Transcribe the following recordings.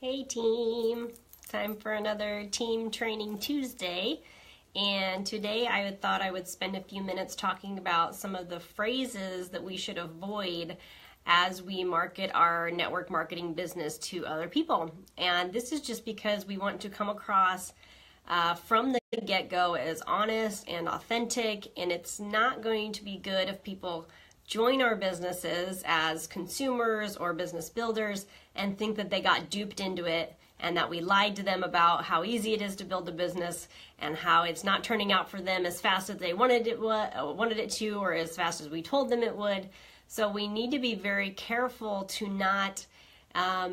Hey team, time for another Team Training Tuesday, and today I thought I would spend a few minutes talking about some of the phrases that we should avoid as we market our network marketing business to other people. And this is just because we want to come across from the get-go as honest and authentic, and it's not going to be good if people join our businesses as consumers or business builders and think that they got duped into it and that we lied to them about how easy it is to build a business and how it's not turning out for them as fast as they wanted it to, or as fast as we told them it would. So we need to be very careful to not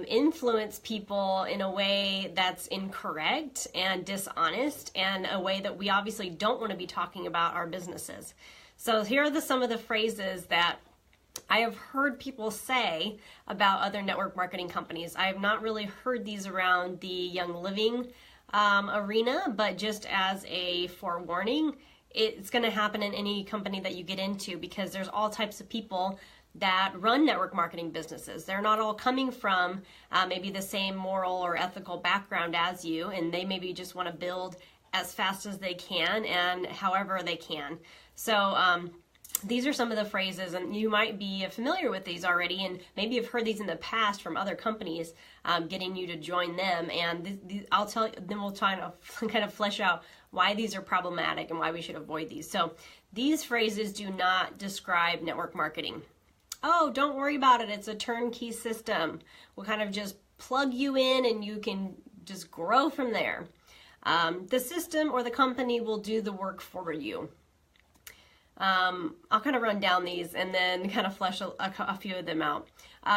influence people in a way that's incorrect and dishonest, and a way that we obviously don't want to be talking about our businesses. So here are some of the phrases that I have heard people say about other network marketing companies. I have not really heard these around the Young Living arena, but just as a forewarning, it's going to happen in any company that you get into, because there's all types of people that run network marketing businesses. They're not all coming from maybe the same moral or ethical background as you, and they maybe just want to build as fast as they can and however they can. So these are some of the phrases, and you might be familiar with these already, and maybe you've heard these in the past from other companies getting you to join them. And I'll tell you, then we'll try to kind of flesh out why these are problematic and why we should avoid these. So these phrases do not describe network marketing. Oh, don't worry about it. It's a turnkey system. We'll kind of just plug you in and you can just grow from there. The system or the company will do the work for you. I'll kind of run down these and then kind of flesh a few of them out.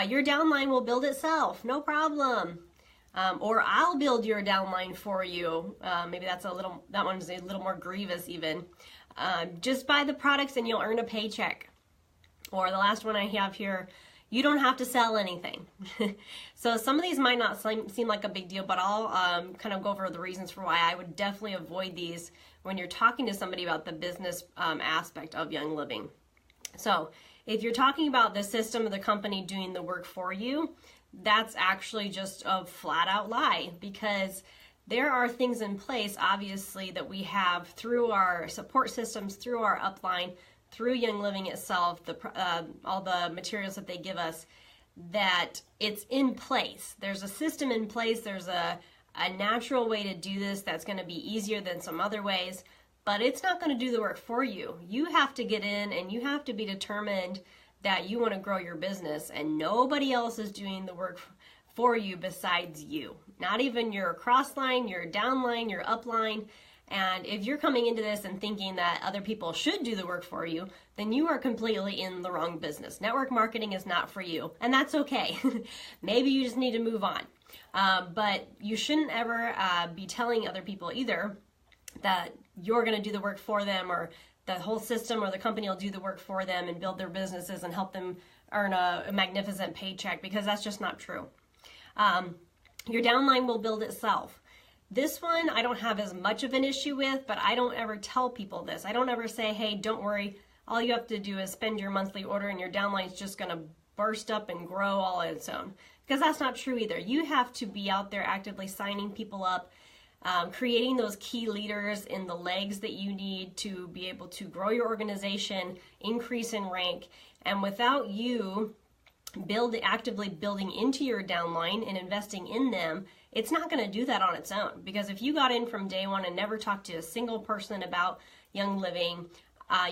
Your downline will build itself, no problem. Or I'll build your downline for you. Maybe that one's a little more grievous even. Just buy the products and you'll earn a paycheck. Or the last one I have here, you don't have to sell anything. So some of these might not seem like a big deal, but I'll kind of go over the reasons for why I would definitely avoid these when you're talking to somebody about the business aspect of Young Living. So if you're talking about the system of the company doing the work for you, that's actually just a flat out lie, because there are things in place, obviously, that we have through our support systems, through our upline, through Young Living itself, all the materials that they give us, that it's in place. There's a system in place. There's a natural way to do this that's going to be easier than some other ways, but it's not going to do the work for you. You have to get in and you have to be determined that you want to grow your business, and nobody else is doing the work for you besides you. Not even your crossline, your downline, your upline. And if you're coming into this and thinking that other people should do the work for you, then you are completely in the wrong business. Network marketing is not for you, and that's okay. Maybe you just need to move on. But you shouldn't ever be telling other people either that you're going to do the work for them, or the whole system or the company will do the work for them and build their businesses and help them earn a magnificent paycheck, because that's just not true. Your downline will build itself. This one I don't have as much of an issue with, but I don't ever tell people this. I don't ever say, hey, don't worry, all you have to do is spend your monthly order and your downline's just going to burst up and grow all on its own. Because that's not true either. You have to be out there actively signing people up, creating those key leaders in the legs that you need to be able to grow your organization, increase in rank, and without you actively building into your downline and investing in them, it's not going to do that on its own. Because if you got in from day one and never talked to a single person about Young Living,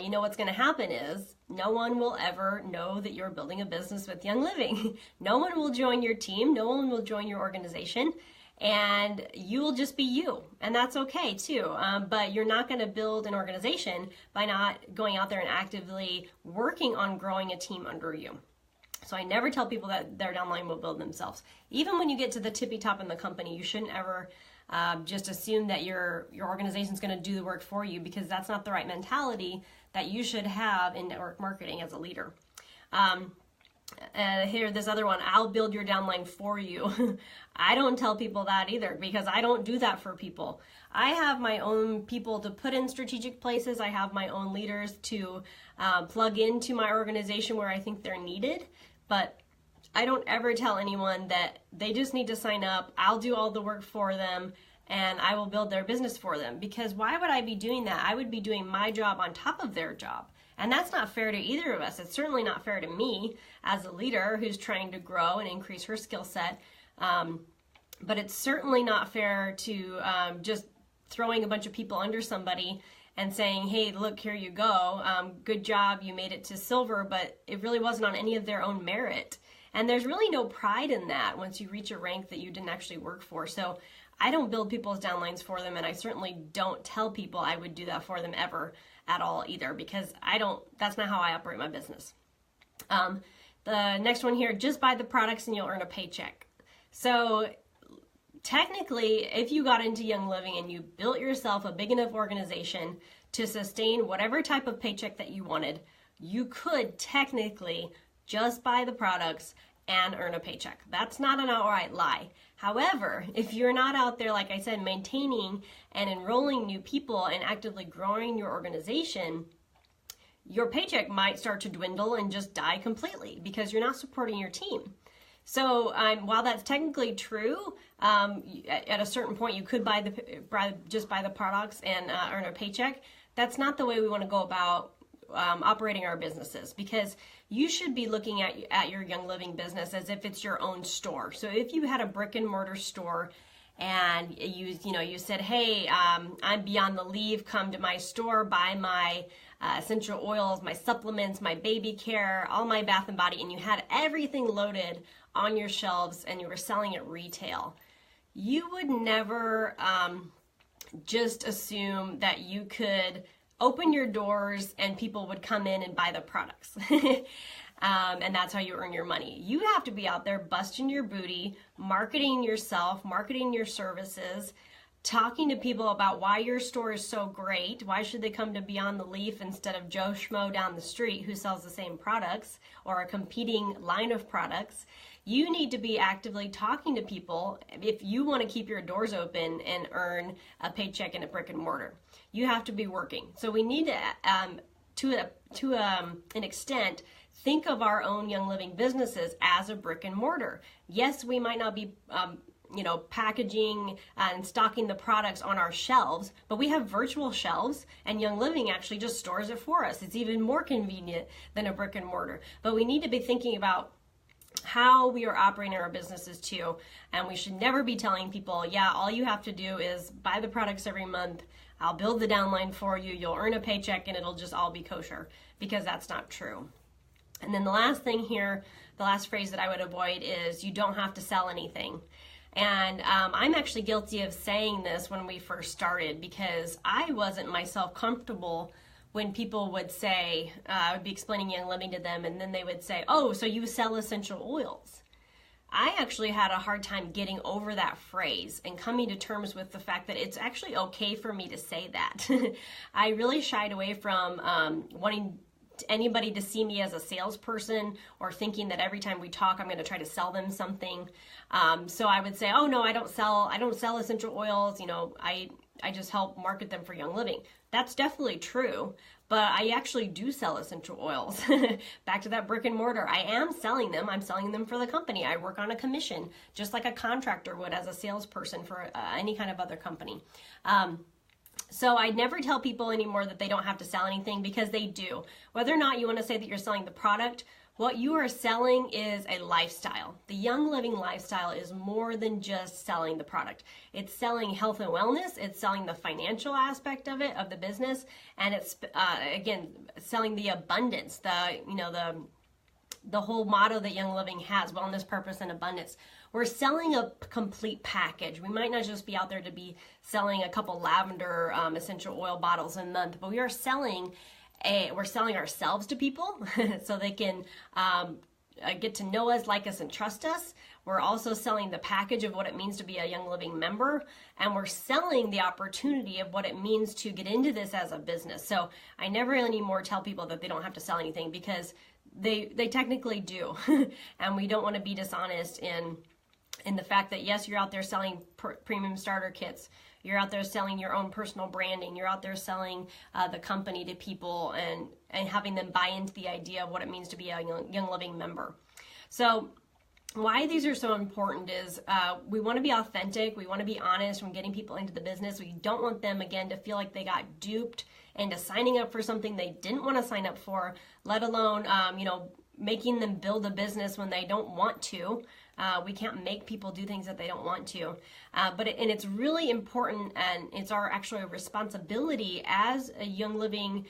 you know what's going to happen is no one will ever know that you're building a business with Young Living. No one will join your team. No one will join your organization. And you will just be you. And that's okay too. But you're not going to build an organization by not going out there and actively working on growing a team under you. So I never tell people that their downline will build themselves. Even when you get to the tippy top in the company, you shouldn't ever just assume that your organization's going to do the work for you, because that's not the right mentality that you should have in network marketing as a leader. Here, this other one, I'll build your downline for you. I don't tell people that either, because I don't do that for people. I have my own people to put in strategic places. I have my own leaders to plug into my organization where I think they're needed. But I don't ever tell anyone that they just need to sign up, I'll do all the work for them, and I will build their business for them. Because why would I be doing that? I would be doing my job on top of their job. And that's not fair to either of us. It's certainly not fair to me as a leader who's trying to grow and increase her skill set. But it's certainly not fair to just throwing a bunch of people under somebody and saying, hey, look, here you go. Good job, you made it to silver, but it really wasn't on any of their own merit. And there's really no pride in that once you reach a rank that you didn't actually work for. So I don't build people's downlines for them, and I certainly don't tell people I would do that for them ever at all either, because that's not how I operate my business. The next one here, just buy the products and you'll earn a paycheck. So technically, if you got into Young Living and you built yourself a big enough organization to sustain whatever type of paycheck that you wanted, you could technically just buy the products and earn a paycheck. That's not an outright lie. However, if you're not out there, like I said, maintaining and enrolling new people and actively growing your organization, your paycheck might start to dwindle and just die completely because you're not supporting your team. So while that's technically true, at a certain point you could just buy the products and earn a paycheck. That's not the way we want to go about operating our businesses, because you should be looking at your Young Living business as if it's your own store. So if you had a brick and mortar store and you said, hey, I'm beyond the leave, come to my store, buy my essential oils, my supplements, my baby care, all my bath and body, and you had everything loaded on your shelves and you were selling at retail, you would never just assume that you could open your doors and people would come in and buy the products. And that's how you earn your money. You have to be out there busting your booty, marketing yourself, marketing your services, talking to people about why your store is so great. Why should they come to Beyond the Leaf instead of Joe Schmo down the street who sells the same products or a competing line of products? You need to be actively talking to people if you want to keep your doors open and earn a paycheck in a brick and mortar. You have to be working. So we need to an extent, think of our own Young Living businesses as a brick and mortar. Yes, we might not be packaging and stocking the products on our shelves, but we have virtual shelves, and Young Living actually just stores it for us. It's even more convenient than a brick and mortar. But we need to be thinking about how we are operating our businesses too, and we should never be telling people, yeah, all you have to do is buy the products every month, I'll build the downline for you, you'll earn a paycheck, and it'll just all be kosher, because that's not true. And then the last thing here, the last phrase that I would avoid is you don't have to sell anything. And I'm actually guilty of saying this when we first started, because I wasn't myself comfortable when people would say, I would be explaining Young Living to them, and then they would say, oh, so you sell essential oils. I actually had a hard time getting over that phrase and coming to terms with the fact that it's actually okay for me to say that. I really shied away from wanting anybody to see me as a salesperson or thinking that every time we talk I'm going to try to sell them something. So I would say, oh no, I don't sell essential oils, I just help market them for Young Living. That's definitely true, but I actually do sell essential oils. Back to that brick and mortar. I am selling them. I'm selling them for the company. I work on a commission, just like a contractor would as a salesperson for any kind of other company. So I never tell people anymore that they don't have to sell anything, because they do. Whether or not you want to say that you're selling the product, what you are selling is a lifestyle. The Young Living lifestyle is more than just selling the product. It's selling health and wellness. It's selling the financial aspect of it, of the business. And it's, again, selling the abundance, the whole motto that Young Living has, wellness, purpose, and abundance. We're selling a complete package. We might not just be out there to be selling a couple lavender essential oil bottles a month, but we're selling ourselves to people so they can get to know us, like us, and trust us. We're also selling the package of what it means to be a Young Living member, and we're selling the opportunity of what it means to get into this as a business. So I never anymore tell people that they don't have to sell anything, because they technically do. And we don't want to be dishonest in the fact that, yes, you're out there selling premium starter kits. You're out there selling your own personal branding. You're out there selling the company to people and having them buy into the idea of what it means to be a Young Living member. So why these are so important is we want to be authentic. We want to be honest when getting people into the business. We don't want them, again, to feel like they got duped into signing up for something they didn't want to sign up for, let alone, making them build a business when they don't want to. We can't make people do things that they don't want to. And it's really important, and it's our actual responsibility as a Young Living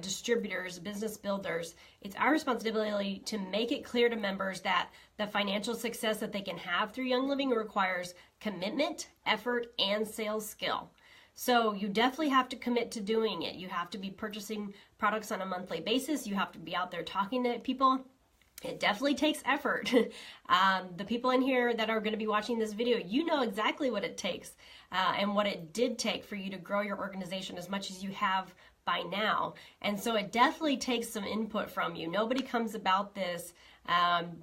distributors, business builders. It's our responsibility to make it clear to members that the financial success that they can have through Young Living requires commitment, effort, and sales skill. So you definitely have to commit to doing it. You have to be purchasing products on a monthly basis. You have to be out there talking to people. It definitely takes effort. The people in here that are going to be watching this video, you know exactly what it takes and what it did take for you to grow your organization as much as you have by now. And so it definitely takes some input from you. Nobody comes about this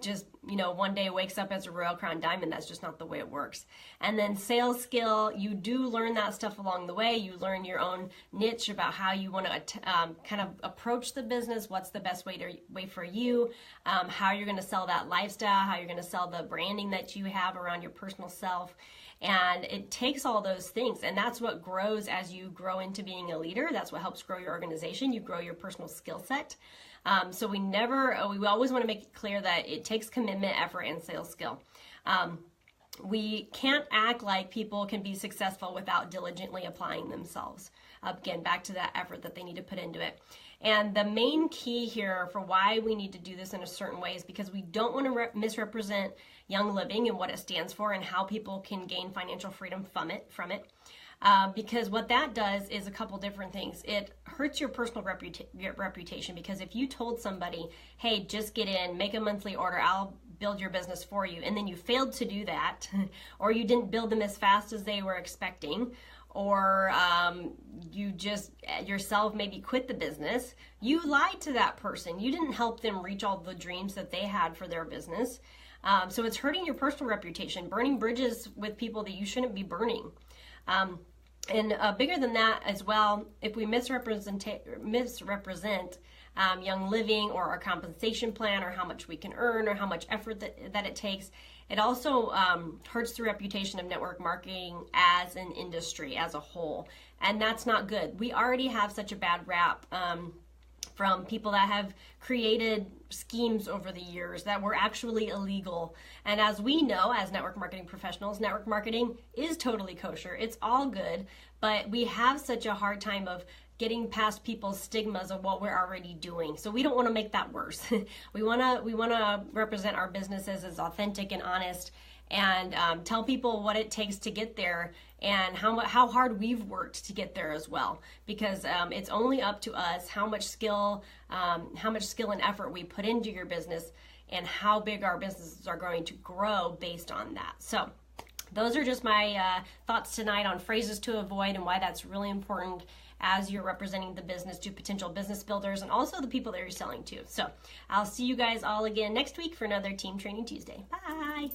just, one day wakes up as a Royal Crown Diamond. That's just not the way it works. And then sales skill, you do learn that stuff along the way. You learn your own niche about how you want to kind of approach the business, what's the best way for you, how you're going to sell that lifestyle, how you're going to sell the branding that you have around your personal self. And it takes all those things, and that's what grows as you grow into being a leader. That's what helps grow your organization. You grow your personal skill set. So we always want to make it clear that it takes commitment, effort, and sales skill. We can't act like people can be successful without diligently applying themselves. Again, back to that effort that they need to put into it. And the main key here for why we need to do this in a certain way is because we don't want to misrepresent Young Living and what it stands for and how people can gain financial freedom from it. Because what that does is a couple different things. It hurts your personal reputation, because if you told somebody, hey, just get in, make a monthly order, I'll build your business for you, and then you failed to do that, or you didn't build them as fast as they were expecting, or you just yourself maybe quit the business, you lied to that person. You didn't help them reach all the dreams that they had for their business. So it's hurting your personal reputation, burning bridges with people that you shouldn't be burning. And bigger than that as well, if we misrepresent Young Living or our compensation plan or how much we can earn or how much effort that it takes, it also hurts the reputation of network marketing as an industry as a whole. And that's not good. We already have such a bad rap from people that have created schemes over the years that were actually illegal. And as we know, as network marketing professionals, network marketing is totally kosher. It's all good, but we have such a hard time of getting past people's stigmas of what we're already doing. So we don't want to make that worse. We want to represent our businesses as authentic and honest, and tell people what it takes to get there and how hard we've worked to get there as well. Because it's only up to us how much skill and effort we put into your business and how big our businesses are going to grow based on that. So those are just my thoughts tonight on phrases to avoid and why that's really important as you're representing the business to potential business builders and also the people that you're selling to. So I'll see you guys all again next week for another Team Training Tuesday. Bye.